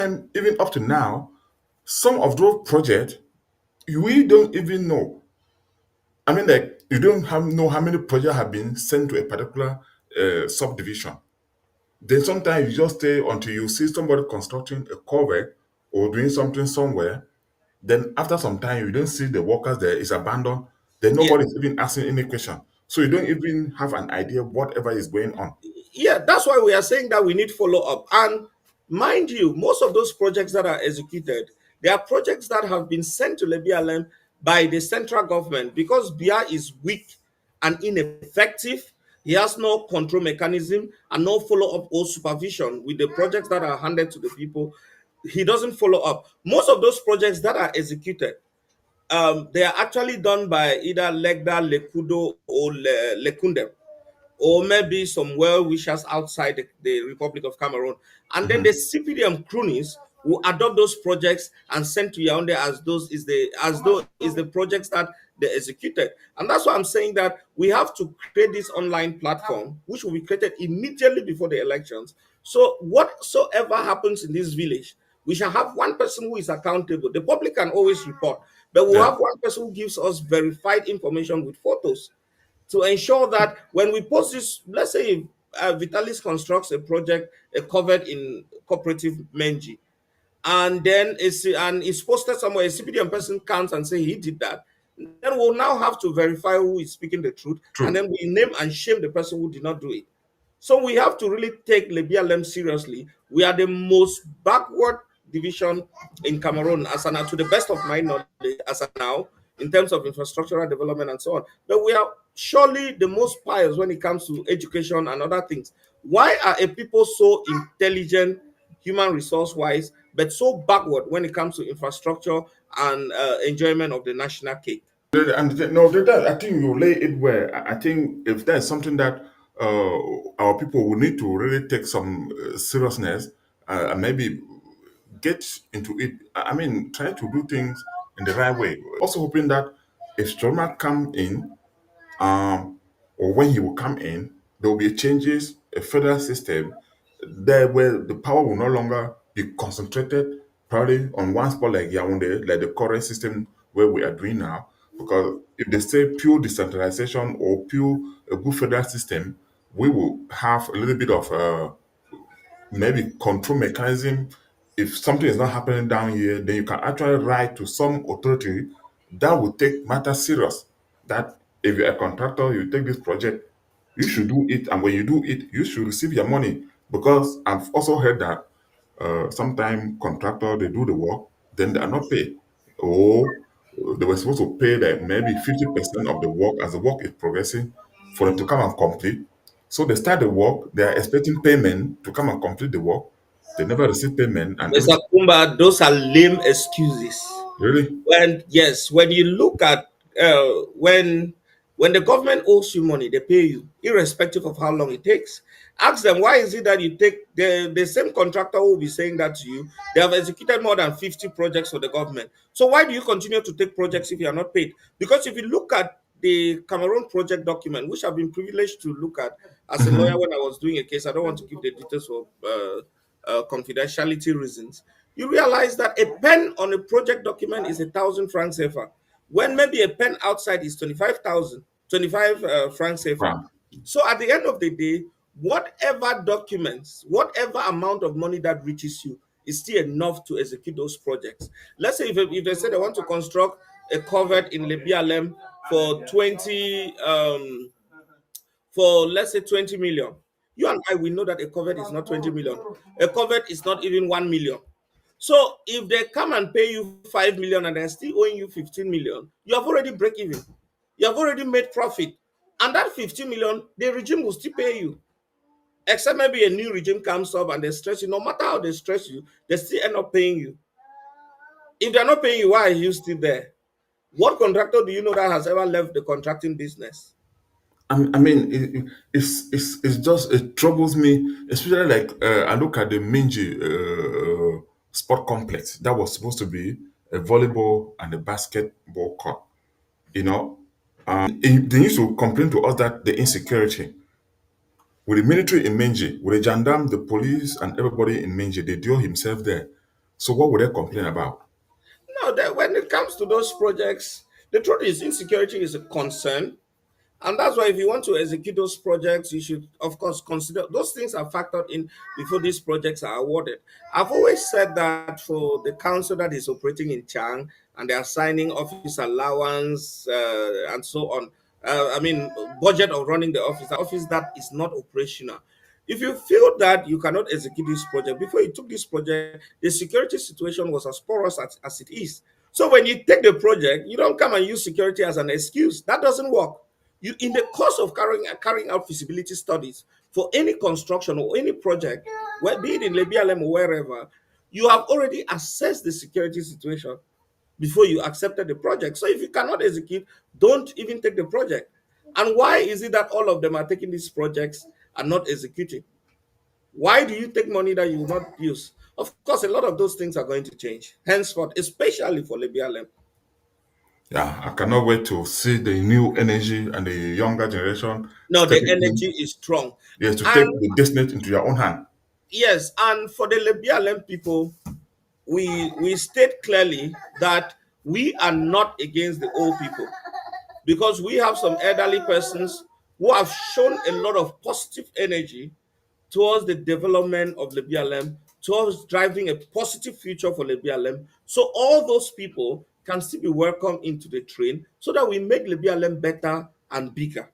And even up to now, some of those projects we don't even know. I mean, like you don't know how many projects have been sent to a particular subdivision. Then sometimes you just stay until you see somebody constructing a culvert or doing something somewhere. Then after some time, you don't see the workers there. It's abandoned. Then Yeah, nobody is even asking any question. So you don't even have an idea whatever is going on. yeah, that's why we are saying that we need follow up. And mind you, most of those projects that are executed, they are projects that have been sent to Lebialem by the central government because Bia is weak and ineffective. He has no control mechanism and no follow up or supervision with the projects that are handed to the people. He doesn't follow up. Most of those projects that are executed, they are actually done by either Legda, Lekudo, or Lekundem, or maybe some well wishers outside the Republic of Cameroon. And then the Mhm. CPDM cronies will adopt those projects and send to Yaoundé as though is the projects that they executed. And that's why I'm saying that we have to create this online platform, which will be created immediately before the elections. So whatsoever happens in this village, we shall have one person who is accountable. The public can always report, but we'll Yeah. have one person who gives us verified information with photos to ensure that when we post this, let's say if Vitalis constructs a project, a covered in cooperative Menji, and then it's posted somewhere, a CPDM person comes and say he did that, then we'll now have to verify who is speaking the truth, and True. then we name and shame the person who did not do it. So we have to really take Lebialem seriously. We are the most backward division in Cameroon, as an, to the best of my knowledge, as of now, in terms of infrastructural development and so on. But we are surely the most pious when it comes to education and other things. Why are a people so intelligent, human resource wise, but so backward when it comes to infrastructure and enjoyment of the national cake? And no, I think you lay it where I think if there's something that our people will need to really take some seriousness and maybe get into it. I mean, try to do things in the right way. Also hoping that if Stroma come in, or when he will come in, there will be changes, a federal system there where the power will no longer be concentrated probably on one spot like Yaoundé, like the current system where we are doing now. Because if they say pure decentralization or pure a good federal system, we will have a little bit of maybe control mechanism. If something is not happening down here, then you can actually write to some authority that will take matters serious. That if you're a contractor, you take this project, you should do it, and when you do it, you should receive your money. Because I've also heard that sometimes contractor they do the work, then they are not paid, or they were supposed to pay like maybe 50% of the work as the work is progressing for them to come and complete. So they start the work, they are expecting payment to come and complete the work. They never receive payment and Mr. everything. Kumba, those are lame excuses. Really? When yes, when you look at when the government owes you money, they pay you irrespective of how long it takes. Ask them, why is it that you take the same contractor who will be saying that to you? They have executed more than 50 projects for the government. So why do you continue to take projects if you are not paid? Because if you look at the Cameroon project document, which I've been privileged to look at as a lawyer Hmm. when I was doing a case, I don't want to give the details for confidentiality reasons. You realize that a pen on a project document is 1,000 francs CFA, when maybe a pen outside is 25 francs CFA. Wow. So at the end of the day, whatever documents, whatever amount of money that reaches you is still enough to execute those projects. Let's say if they say they want to construct a culvert in Lebialem for 20 for let's say 20 million. You and I, we know that a covet is not 20 million. A covet is not even 1 million. So if they come and pay you 5 million and they're still owing you 15 million, you have already break even. You have already made profit. And that 15 million, the regime will still pay you. Except maybe a new regime comes up and they stress you. No matter how they stress you, they still end up paying you. If they're not paying you, why are you still there? What contractor do you know that has ever left the contracting business? I mean, it's just it troubles me, especially like I look at the Minji sport complex that was supposed to be a volleyball and a basketball court. You know, they used to complain to us that the insecurity with the military in Minji, with the gendarme, the police, and everybody in Minji, they do himself there. So what would they complain about? No, that when it comes to those projects, the truth is insecurity is a concern. And that's why if you want to execute those projects, you should, of course, consider those things are factored in before these projects are awarded. I've always said that for the council that is operating in Chang and they are signing office allowance and so on, I mean, budget of running the office that is not operational. If you feel that you cannot execute this project, before you took this project, the security situation was as porous as it is. So when you take the project, you don't come and use security as an excuse. That doesn't work. You, in the course of carrying out feasibility studies for any construction or any project, be it in Lebialem or wherever, you have already assessed the security situation before you accepted the project. So if you cannot execute, don't even take the project. And why is it that all of them are taking these projects and not executing? Why do you take money that you will not use? Of course, a lot of those things are going to change henceforth, especially for Lebialem. Yeah, I cannot wait to see the new energy and the younger generation No, the stepping energy in, is strong. yes, to take And the destiny into their own hand. yes, and for the Lebialem people, we state clearly that we are not against the old people because we have some elderly persons who have shown a lot of positive energy towards the development of Lebialem, towards driving a positive future for Lebialem. So all those people can still be welcomed into the train so that we make Lebialem better and bigger.